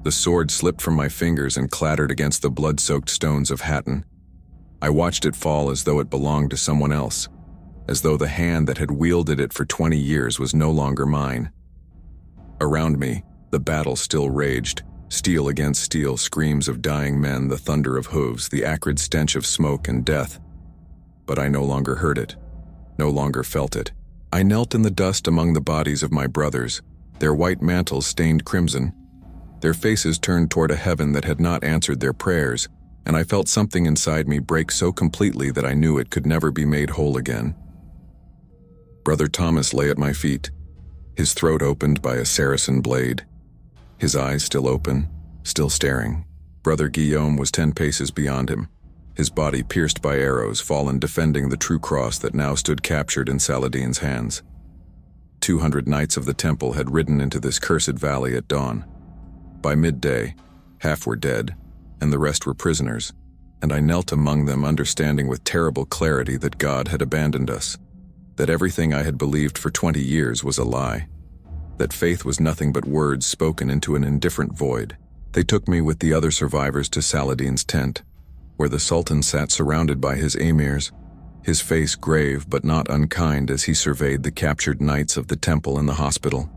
The sword slipped from my fingers and clattered against the blood-soaked stones of Hatton. I watched it fall as though it belonged to someone else, as though the hand that had wielded it for 20 years was no longer mine. Around me, the battle still raged, steel against steel, screams of dying men, the thunder of hooves, the acrid stench of smoke and death. But I no longer heard it, no longer felt it. I knelt in the dust among the bodies of my brothers, their white mantles stained crimson, their faces turned toward a heaven that had not answered their prayers, and I felt something inside me break so completely that I knew it could never be made whole again. Brother Thomas lay at my feet, his throat opened by a Saracen blade, his eyes still open, still staring. Brother Guillaume was 10 paces beyond him, his body pierced by arrows, fallen defending the true cross that now stood captured in Saladin's hands. 200 knights of the temple had ridden into this cursed valley at dawn. By midday, half were dead, and the rest were prisoners, and I knelt among them, understanding with terrible clarity that God had abandoned us, that everything I had believed for 20 years was a lie, that faith was nothing but words spoken into an indifferent void. They took me with the other survivors to Saladin's tent, where the Sultan sat surrounded by his emirs, his face grave but not unkind as he surveyed the captured knights of the temple and the hospital.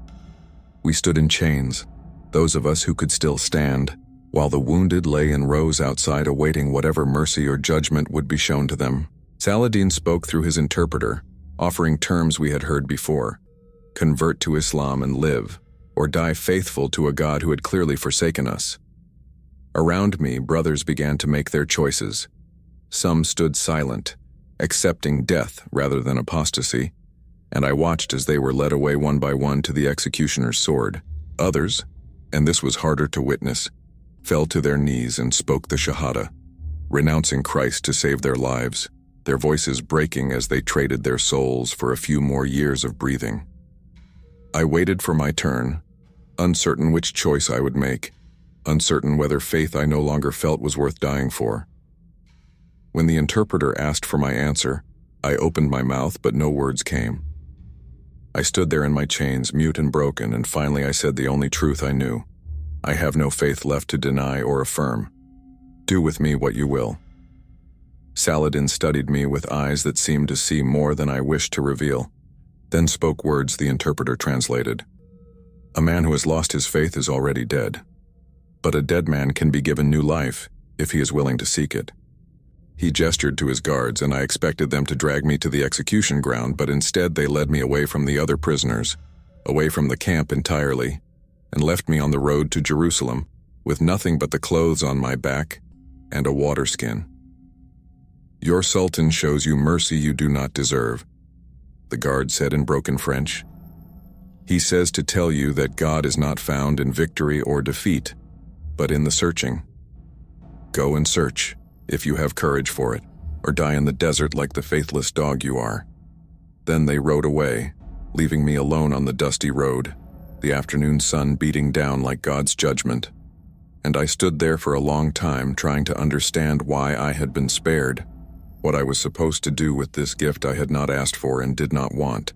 We stood in chains, those of us who could still stand, while the wounded lay in rows outside awaiting whatever mercy or judgment would be shown to them. Saladin spoke through his interpreter, offering terms we had heard before: convert to Islam and live, or die faithful to a God who had clearly forsaken us. Around me, brothers began to make their choices. Some stood silent, accepting death rather than apostasy, and I watched as they were led away one by one to the executioner's sword. Others, and this was harder to witness, fell to their knees and spoke the Shahada, renouncing Christ to save their lives, their voices breaking as they traded their souls for a few more years of breathing. I waited for my turn, uncertain which choice I would make, uncertain whether faith I no longer felt was worth dying for. When the interpreter asked for my answer, I opened my mouth, but no words came. I stood there in my chains, mute and broken, and finally I said the only truth I knew. I have no faith left to deny or affirm. Do with me what you will. Saladin studied me with eyes that seemed to see more than I wished to reveal, then spoke words the interpreter translated. A man who has lost his faith is already dead, but a dead man can be given new life if he is willing to seek it. He gestured to his guards, and I expected them to drag me to the execution ground, but instead they led me away from the other prisoners, away from the camp entirely, and left me on the road to Jerusalem with nothing but the clothes on my back and a water skin. Your Sultan shows you mercy you do not deserve, the guard said in broken French. He says to tell you that God is not found in victory or defeat, but in the searching. Go and search, if you have courage for it, or die in the desert like the faithless dog you are. Then they rode away, leaving me alone on the dusty road, the afternoon sun beating down like God's judgment. And I stood there for a long time trying to understand why I had been spared, what I was supposed to do with this gift I had not asked for and did not want.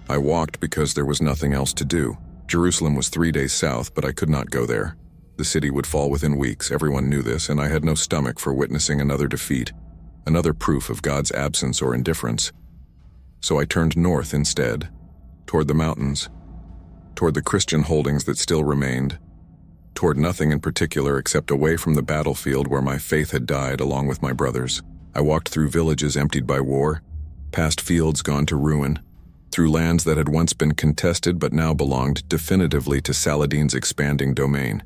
I walked because there was nothing else to do. Jerusalem was 3 days south, but I could not go there. The city would fall within weeks, everyone knew this, and I had no stomach for witnessing another defeat, another proof of God's absence or indifference. So I turned north instead, toward the mountains, toward the Christian holdings that still remained, toward nothing in particular except away from the battlefield where my faith had died along with my brothers. I walked through villages emptied by war, past fields gone to ruin, through lands that had once been contested but now belonged definitively to Saladin's expanding domain.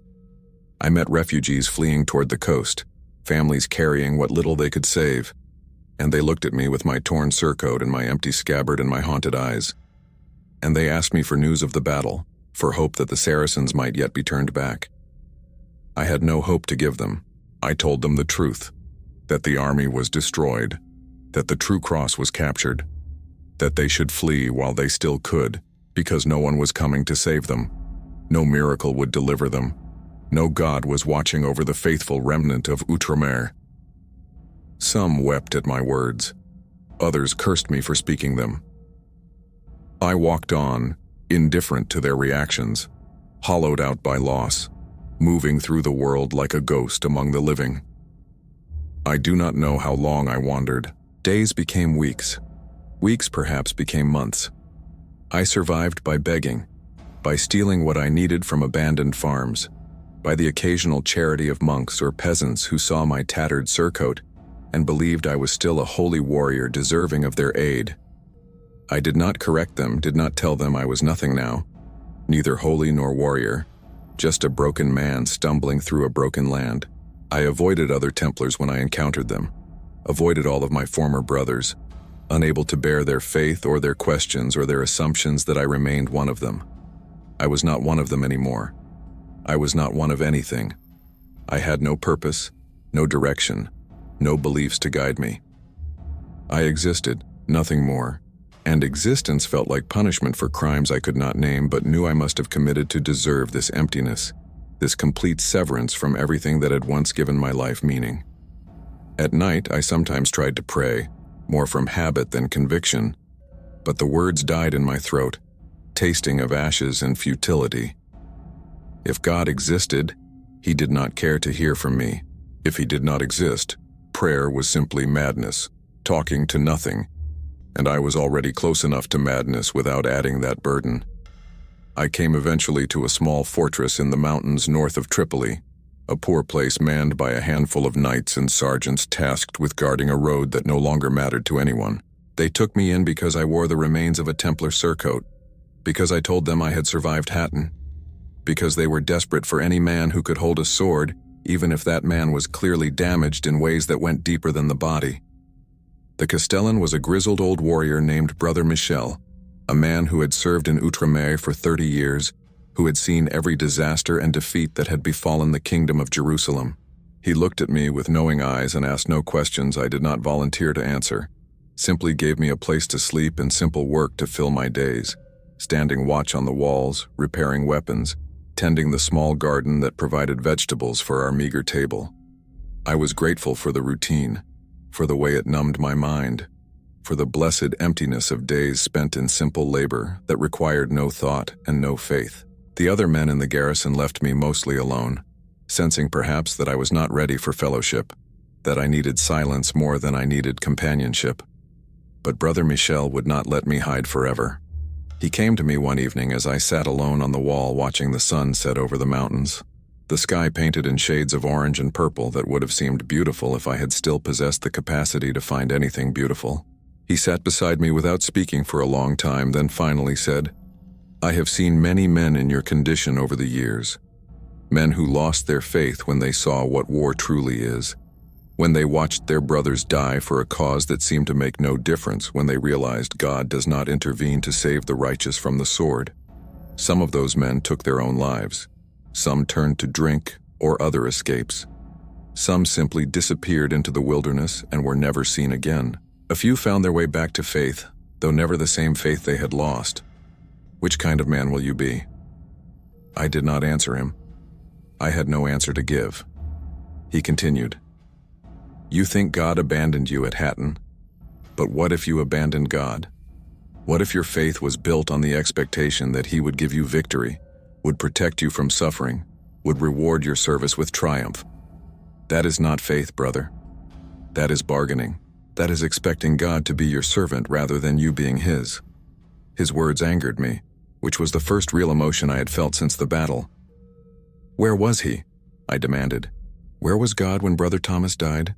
I met refugees fleeing toward the coast, families carrying what little they could save, and they looked at me with my torn surcoat and my empty scabbard and my haunted eyes. And they asked me for news of the battle, for hope that the Saracens might yet be turned back. I had no hope to give them. I told them the truth, that the army was destroyed, that the true cross was captured, that they should flee while they still could, because no one was coming to save them. No miracle would deliver them. No God was watching over the faithful remnant of Outremer. Some wept at my words. Others cursed me for speaking them. I walked on, indifferent to their reactions, hollowed out by loss, moving through the world like a ghost among the living. I do not know how long I wandered. Days became weeks. Weeks perhaps became months. I survived by begging, by stealing what I needed from abandoned farms, by the occasional charity of monks or peasants who saw my tattered surcoat and believed I was still a holy warrior deserving of their aid. I did not correct them, did not tell them I was nothing now, neither holy nor warrior, just a broken man stumbling through a broken land. I avoided other Templars when I encountered them, avoided all of my former brothers, unable to bear their faith or their questions or their assumptions that I remained one of them. I was not one of them anymore. I was not one of anything. I had no purpose, no direction, no beliefs to guide me. I existed, nothing more, and existence felt like punishment for crimes I could not name but knew I must have committed to deserve this emptiness, this complete severance from everything that had once given my life meaning. At night, I sometimes tried to pray, more from habit than conviction, but the words died in my throat, tasting of ashes and futility. If God existed, He did not care to hear from me. If He did not exist, prayer was simply madness, talking to nothing, and I was already close enough to madness without adding that burden. I came eventually to a small fortress in the mountains north of Tripoli, a poor place manned by a handful of knights and sergeants tasked with guarding a road that no longer mattered to anyone. They took me in because I wore the remains of a Templar surcoat, because I told them I had survived Hatton, because they were desperate for any man who could hold a sword, even if that man was clearly damaged in ways that went deeper than the body. The Castellan was a grizzled old warrior named Brother Michel, a man who had served in Outremer for 30 years, who had seen every disaster and defeat that had befallen the kingdom of Jerusalem. He looked at me with knowing eyes and asked no questions I did not volunteer to answer, simply gave me a place to sleep and simple work to fill my days, standing watch on the walls, repairing weapons, tending the small garden that provided vegetables for our meager table. I was grateful for the routine, for the way it numbed my mind, for the blessed emptiness of days spent in simple labor that required no thought and no faith. The other men in the garrison left me mostly alone, sensing perhaps that I was not ready for fellowship, that I needed silence more than I needed companionship. But Brother Michel would not let me hide forever. He came to me one evening as I sat alone on the wall watching the sun set over the mountains, the sky painted in shades of orange and purple that would have seemed beautiful if I had still possessed the capacity to find anything beautiful. He sat beside me without speaking for a long time, then finally said, "I have seen many men in your condition over the years, men who lost their faith when they saw what war truly is, when they watched their brothers die for a cause that seemed to make no difference when they realized God does not intervene to save the righteous from the sword. Some of those men took their own lives. Some turned to drink or other escapes. Some simply disappeared into the wilderness and were never seen again. A few found their way back to faith, though never the same faith they had lost. Which kind of man will you be?" I did not answer him. I had no answer to give. He continued, "You think God abandoned you at Hatton, but what if you abandoned God? What if your faith was built on the expectation that He would give you victory, would protect you from suffering, would reward your service with triumph? That is not faith, brother. That is bargaining. That is expecting God to be your servant rather than you being His." His words angered me, which was the first real emotion I had felt since the battle. "Where was He?" I demanded. "Where was God when Brother Thomas died?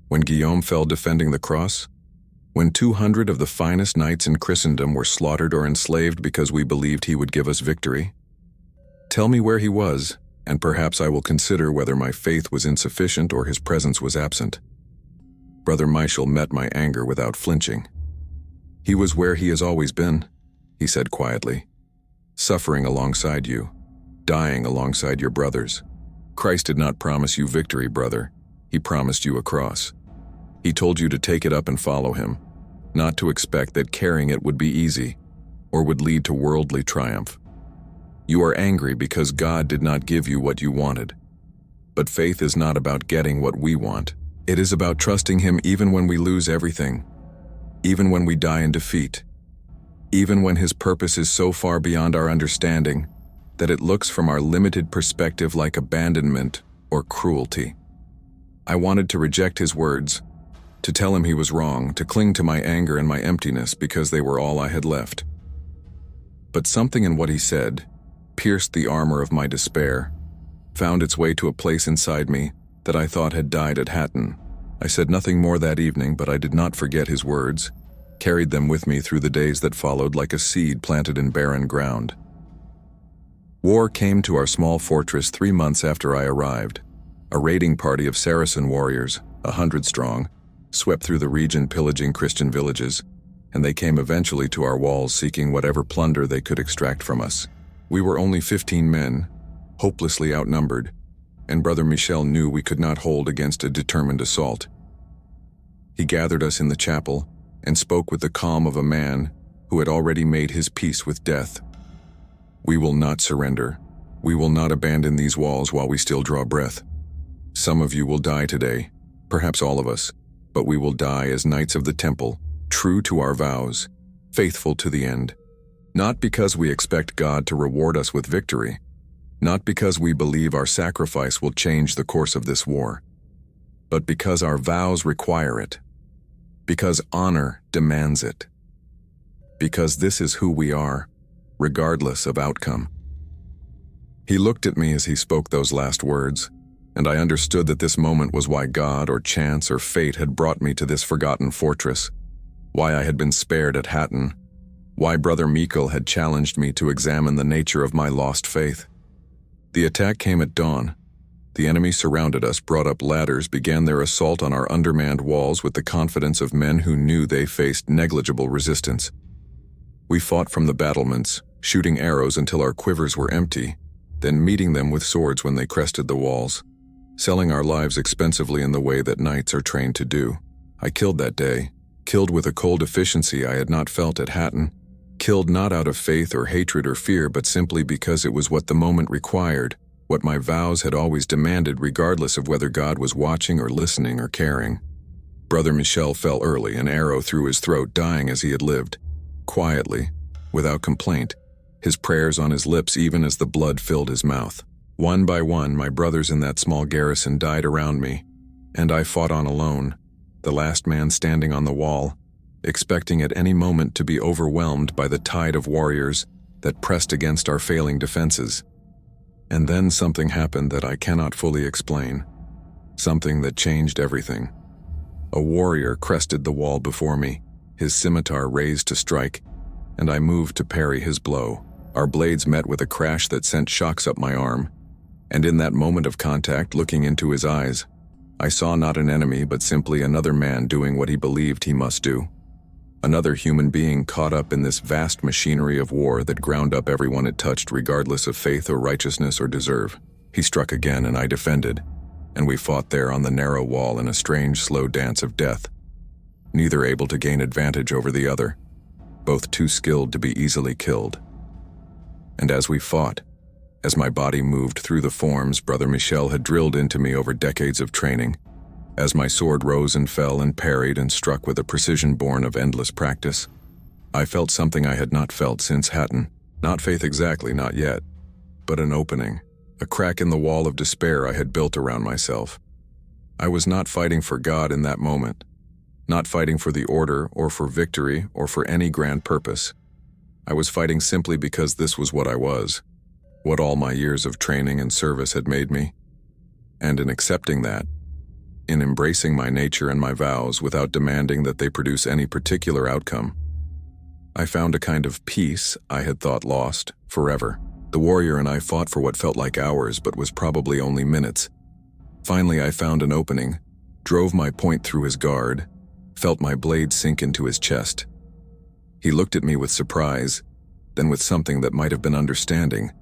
When Guillaume fell defending the cross? When 200 of the finest knights in Christendom were slaughtered or enslaved because we believed He would give us victory? Tell me where He was, and perhaps I will consider whether my faith was insufficient or His presence was absent." Brother Michel met my anger without flinching. "He was where He has always been," he said quietly, "suffering alongside you, dying alongside your brothers. Christ did not promise you victory, brother. He promised you a cross. He told you to take it up and follow Him, not to expect that carrying it would be easy or would lead to worldly triumph. You are angry because God did not give you what you wanted. But faith is not about getting what we want. It is about trusting Him even when we lose everything, even when we die in defeat, even when His purpose is so far beyond our understanding that it looks from our limited perspective like abandonment or cruelty. I wanted to reject his words, to tell him he was wrong, to cling to my anger and my emptiness because they were all I had left. But something in what he said pierced the armor of my despair, found its way to a place inside me that I thought had died at Hatton. I said nothing more that evening, but I did not forget his words, carried them with me through the days that followed like a seed planted in barren ground. War came to our small fortress 3 months after I arrived. A raiding party of Saracen warriors, 100 strong, swept through the region pillaging Christian villages, and they came eventually to our walls seeking whatever plunder they could extract from us. We were only 15 men, hopelessly outnumbered, and Brother Michel knew we could not hold against a determined assault. He gathered us in the chapel and spoke with the calm of a man who had already made his peace with death. "We will not surrender. We will not abandon these walls while we still draw breath. Some of you will die today, perhaps all of us, but we will die as knights of the temple, true to our vows, faithful to the end. Not because we expect God to reward us with victory, not because we believe our sacrifice will change the course of this war, but because our vows require it, because honor demands it, because this is who we are, regardless of outcome." He looked at me as he spoke those last words, and I understood that this moment was why God or chance or fate had brought me to this forgotten fortress, why I had been spared at Hatton, why Brother Michel had challenged me to examine the nature of my lost faith. The attack came at dawn. The enemy surrounded us, brought up ladders, began their assault on our undermanned walls with the confidence of men who knew they faced negligible resistance. We fought from the battlements, shooting arrows until our quivers were empty, then meeting them with swords when they crested the walls, selling our lives expensively in the way that knights are trained to do. I killed that day, killed with a cold efficiency I had not felt at Hatton, killed not out of faith or hatred or fear, but simply because it was what the moment required, what my vows had always demanded, regardless of whether God was watching or listening or caring. Brother Michel fell early, an arrow through his throat, dying as he had lived, quietly, without complaint, his prayers on his lips even as the blood filled his mouth. One by one, my brothers in that small garrison died around me, and I fought on alone, the last man standing on the wall, expecting at any moment to be overwhelmed by the tide of warriors that pressed against our failing defenses. And then something happened that I cannot fully explain, something that changed everything. A warrior crested the wall before me, his scimitar raised to strike, and I moved to parry his blow. Our blades met with a crash that sent shocks up my arm, and in that moment of contact, looking into his eyes, I saw not an enemy but simply another man doing what he believed he must do. Another human being caught up in this vast machinery of war that ground up everyone it touched regardless of faith or righteousness or deserve. He struck again and I defended, and we fought there on the narrow wall in a strange slow dance of death, neither able to gain advantage over the other, both too skilled to be easily killed. And as we fought, as my body moved through the forms Brother Michel had drilled into me over decades of training, as my sword rose and fell and parried and struck with a precision born of endless practice, I felt something I had not felt since Hatton. Not faith exactly, not yet, but an opening, a crack in the wall of despair I had built around myself. I was not fighting for God in that moment, not fighting for the order or for victory or for any grand purpose. I was fighting simply because this was what I was, what all my years of training and service had made me. And in accepting that, in embracing my nature and my vows without demanding that they produce any particular outcome, I found a kind of peace I had thought lost forever. The warrior and I fought for what felt like hours but was probably only minutes. Finally, I found an opening, drove my point through his guard, felt my blade sink into his chest. He looked at me with surprise, then with something that might have been understanding,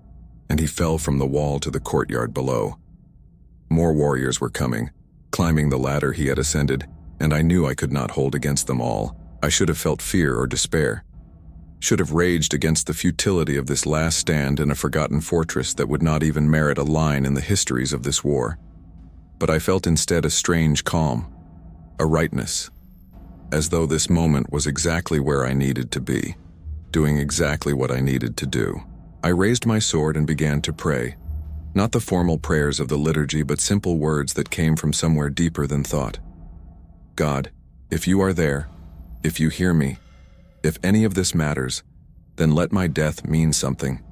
and he fell from the wall to the courtyard below. More warriors were coming, climbing the ladder he had ascended, and I knew I could not hold against them all. I should have felt fear or despair, should have raged against the futility of this last stand in a forgotten fortress that would not even merit a line in the histories of this war. But I felt instead a strange calm, a rightness, as though this moment was exactly where I needed to be, doing exactly what I needed to do. I raised my sword and began to pray, not the formal prayers of the liturgy, but simple words that came from somewhere deeper than thought. God, if you are there, if you hear me, if any of this matters, then let my death mean something.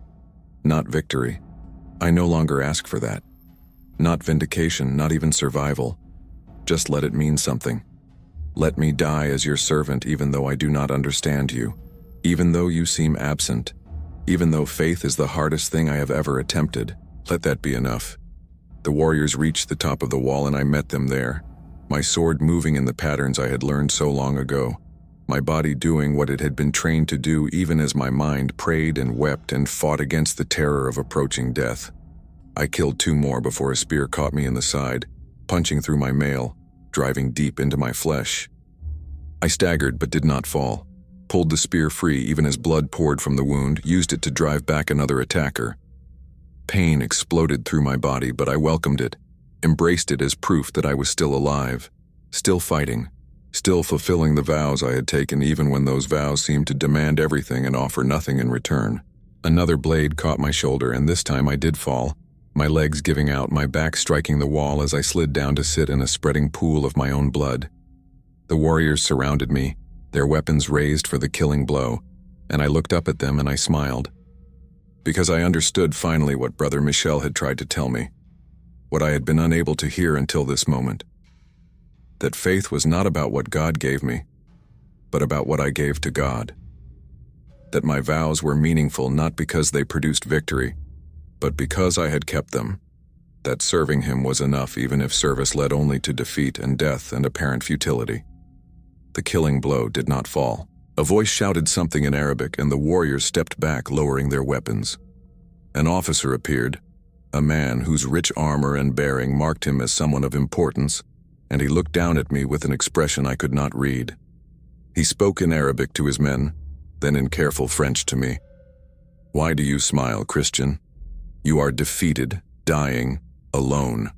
Not victory. I no longer ask for that. Not vindication, not even survival. Just let it mean something. Let me die as your servant, even though I do not understand you, even though you seem absent, even though faith is the hardest thing I have ever attempted. Let that be enough. The warriors reached the top of the wall and I met them there, my sword moving in the patterns I had learned so long ago, my body doing what it had been trained to do even as my mind prayed and wept and fought against the terror of approaching death. I killed 2 more before a spear caught me in the side, punching through my mail, driving deep into my flesh. I staggered but did not fall, pulled the spear free even as blood poured from the wound, used it to drive back another attacker. Pain exploded through my body, but I welcomed it, embraced it as proof that I was still alive, still fighting, still fulfilling the vows I had taken even when those vows seemed to demand everything and offer nothing in return. Another blade caught my shoulder, and this time I did fall, my legs giving out, my back striking the wall as I slid down to sit in a spreading pool of my own blood. The warriors surrounded me, their weapons raised for the killing blow, and I looked up at them and I smiled. Because I understood finally what Brother Michel had tried to tell me, what I had been unable to hear until this moment. That faith was not about what God gave me, but about what I gave to God. That my vows were meaningful not because they produced victory, but because I had kept them. That serving him was enough even if service led only to defeat and death and apparent futility. The killing blow did not fall. A voice shouted something in Arabic and the warriors stepped back, lowering their weapons. An officer appeared, a man whose rich armor and bearing marked him as someone of importance, and he looked down at me with an expression I could not read. He spoke in Arabic to his men, then in careful French to me. "Why do you smile, Christian? You are defeated, dying, alone.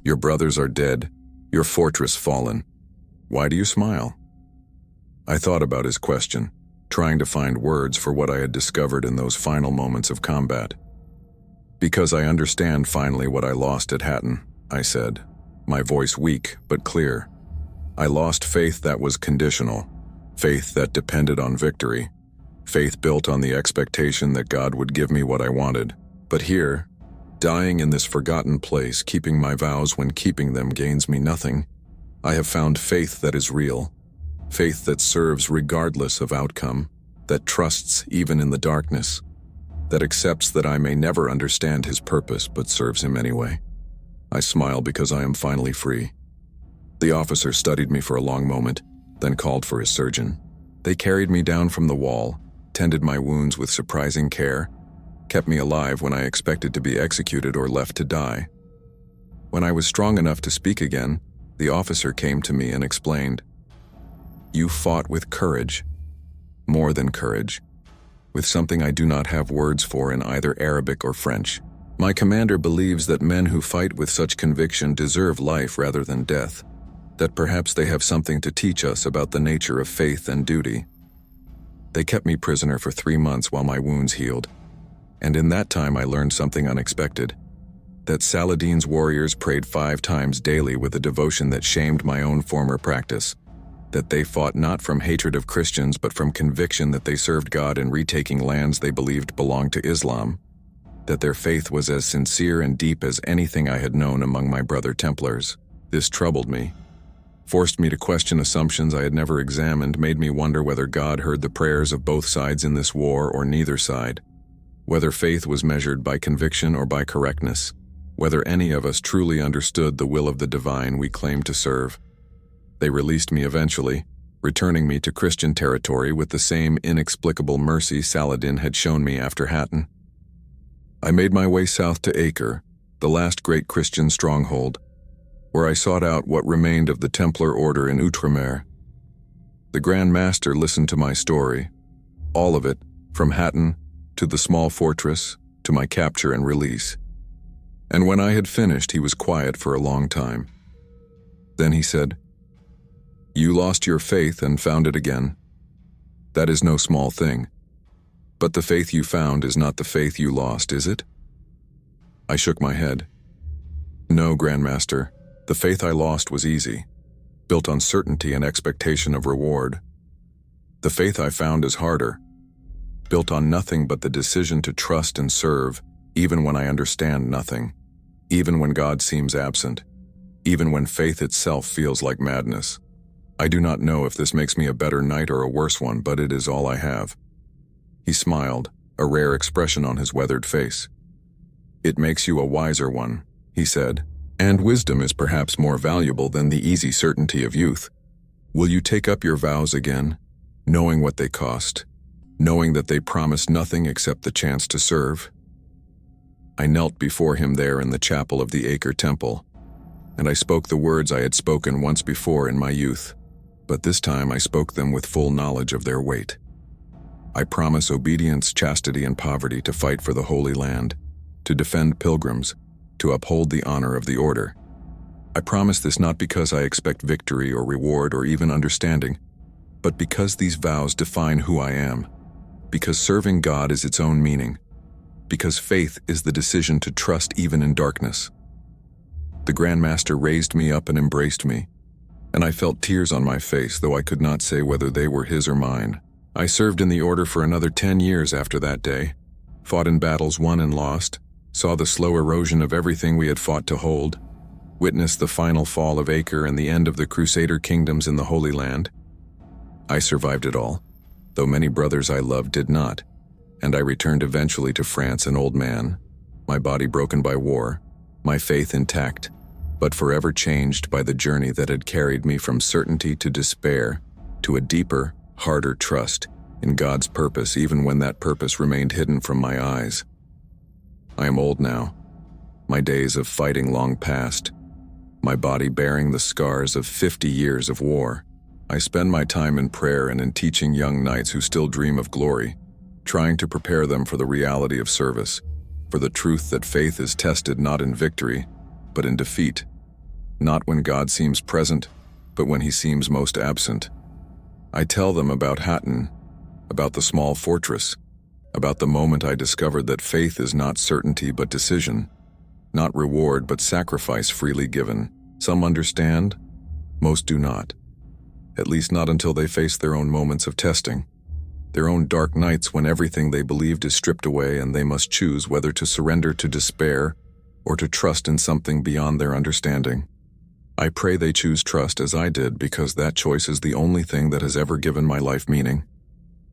Your brothers are dead, your fortress fallen. Why do you smile?" I thought about his question, trying to find words for what I had discovered in those final moments of combat. "Because I understand finally what I lost at Hatton," I said, my voice weak but clear. "I lost faith that was conditional, faith that depended on victory, faith built on the expectation that God would give me what I wanted. But here, dying in this forgotten place, keeping my vows when keeping them gains me nothing, I have found faith that is real. Faith that serves regardless of outcome, that trusts even in the darkness, that accepts that I may never understand his purpose but serves him anyway. I smile because I am finally free." The officer studied me for a long moment, then called for his surgeon. They carried me down from the wall, tended my wounds with surprising care, kept me alive when I expected to be executed or left to die. When I was strong enough to speak again, the officer came to me and explained, "You fought with courage, more than courage, with something I do not have words for in either Arabic or French. My commander believes that men who fight with such conviction deserve life rather than death, that perhaps they have something to teach us about the nature of faith and duty." They kept me prisoner for 3 months while my wounds healed, and in that time I learned something unexpected, that Saladin's warriors prayed 5 times daily with a devotion that shamed my own former practice, that they fought not from hatred of Christians but from conviction that they served God in retaking lands they believed belonged to Islam, that their faith was as sincere and deep as anything I had known among my brother Templars. This troubled me, forced me to question assumptions I had never examined, made me wonder whether God heard the prayers of both sides in this war or neither side, whether faith was measured by conviction or by correctness, whether any of us truly understood the will of the divine we claimed to serve. They released me eventually, returning me to Christian territory with the same inexplicable mercy Saladin had shown me after Hatton. I made my way south to Acre, the last great Christian stronghold, where I sought out what remained of the Templar order in Outremer. The Grand Master listened to my story, all of it, from Hatton to the small fortress to my capture and release. And when I had finished, he was quiet for a long time. Then he said, "You lost your faith and found it again. That is no small thing. But the faith you found is not the faith you lost, is it? I shook my head. No, Grandmaster, the faith I lost was easy, built on certainty and expectation of reward. The faith I found is harder, built on nothing but the decision to trust and serve, even when I understand nothing, even when God seems absent, even when faith itself feels like madness. I do not know if this makes me a better knight or a worse one, but it is all I have. He smiled, a rare expression on his weathered face. It makes you a wiser one, he said, and wisdom is perhaps more valuable than the easy certainty of youth. Will you take up your vows again, knowing what they cost, knowing that they promise nothing except the chance to serve? I knelt before him there in the chapel of the Acre Temple, and I spoke the words I had spoken once before in my youth, but this time I spoke them with full knowledge of their weight. I promise obedience, chastity, and poverty to fight for the Holy Land, to defend pilgrims, to uphold the honor of the order. I promise this not because I expect victory or reward or even understanding, but because these vows define who I am, because serving God is its own meaning, because faith is the decision to trust even in darkness. The Grandmaster raised me up and embraced me, and I felt tears on my face, though I could not say whether they were his or mine. I served in the order for another 10 years after that day, fought in battles won and lost, saw the slow erosion of everything we had fought to hold, witnessed the final fall of Acre and the end of the Crusader kingdoms in the Holy Land. I survived it all, though many brothers I loved did not, and I returned eventually to France an old man, my body broken by war, my faith intact, but forever changed by the journey that had carried me from certainty to despair, to a deeper, harder trust in God's purpose, even when that purpose remained hidden from my eyes. I am old now, my days of fighting long past, my body bearing the scars of 50 years of war. I spend my time in prayer and in teaching young knights who still dream of glory, trying to prepare them for the reality of service, for the truth that faith is tested not in victory, but in defeat, not when God seems present, but when he seems most absent. I tell them about Hatton, about the small fortress, about the moment I discovered that faith is not certainty but decision, not reward but sacrifice freely given. Some understand, most do not, at least not until they face their own moments of testing, their own dark nights when everything they believed is stripped away and they must choose whether to surrender to despair or to trust in something beyond their understanding. I pray they choose trust as I did, because that choice is the only thing that has ever given my life meaning,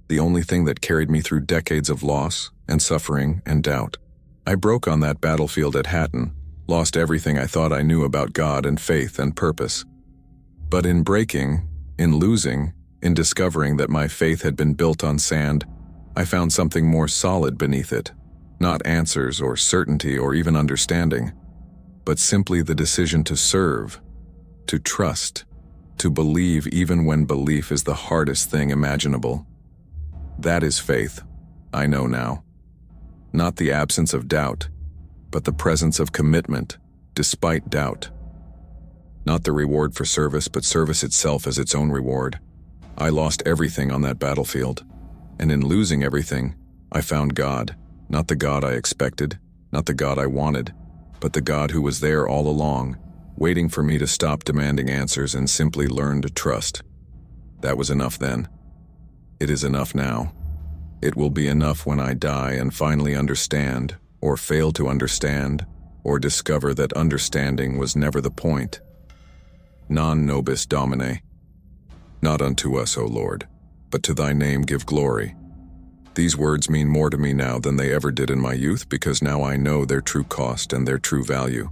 the only thing that carried me through decades of loss and suffering and doubt. I broke on that battlefield at Hatton, lost everything I thought I knew about God and faith and purpose. But in breaking, in losing, in discovering that my faith had been built on sand, I found something more solid beneath it, not answers or certainty or even understanding, but simply the decision to serve, to trust, to believe even when belief is the hardest thing imaginable. That is faith, I know now. Not the absence of doubt, but the presence of commitment, despite doubt. Not the reward for service, but service itself as its own reward. I lost everything on that battlefield, and in losing everything, I found God, not the God I expected, not the God I wanted, but the God who was there all along, waiting for me to stop demanding answers and simply learn to trust. That was enough then. It is enough now. It will be enough when I die and finally understand, or fail to understand, or discover that understanding was never the point. Non nobis Domine. Not unto us, O Lord, but to thy name give glory. These words mean more to me now than they ever did in my youth, because now I know their true cost and their true value.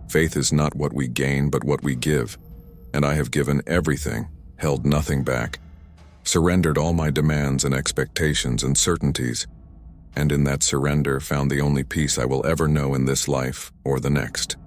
Faith is not what we gain, but what we give, and I have given everything, held nothing back, surrendered all my demands and expectations and certainties, and in that surrender found the only peace I will ever know in this life or the next.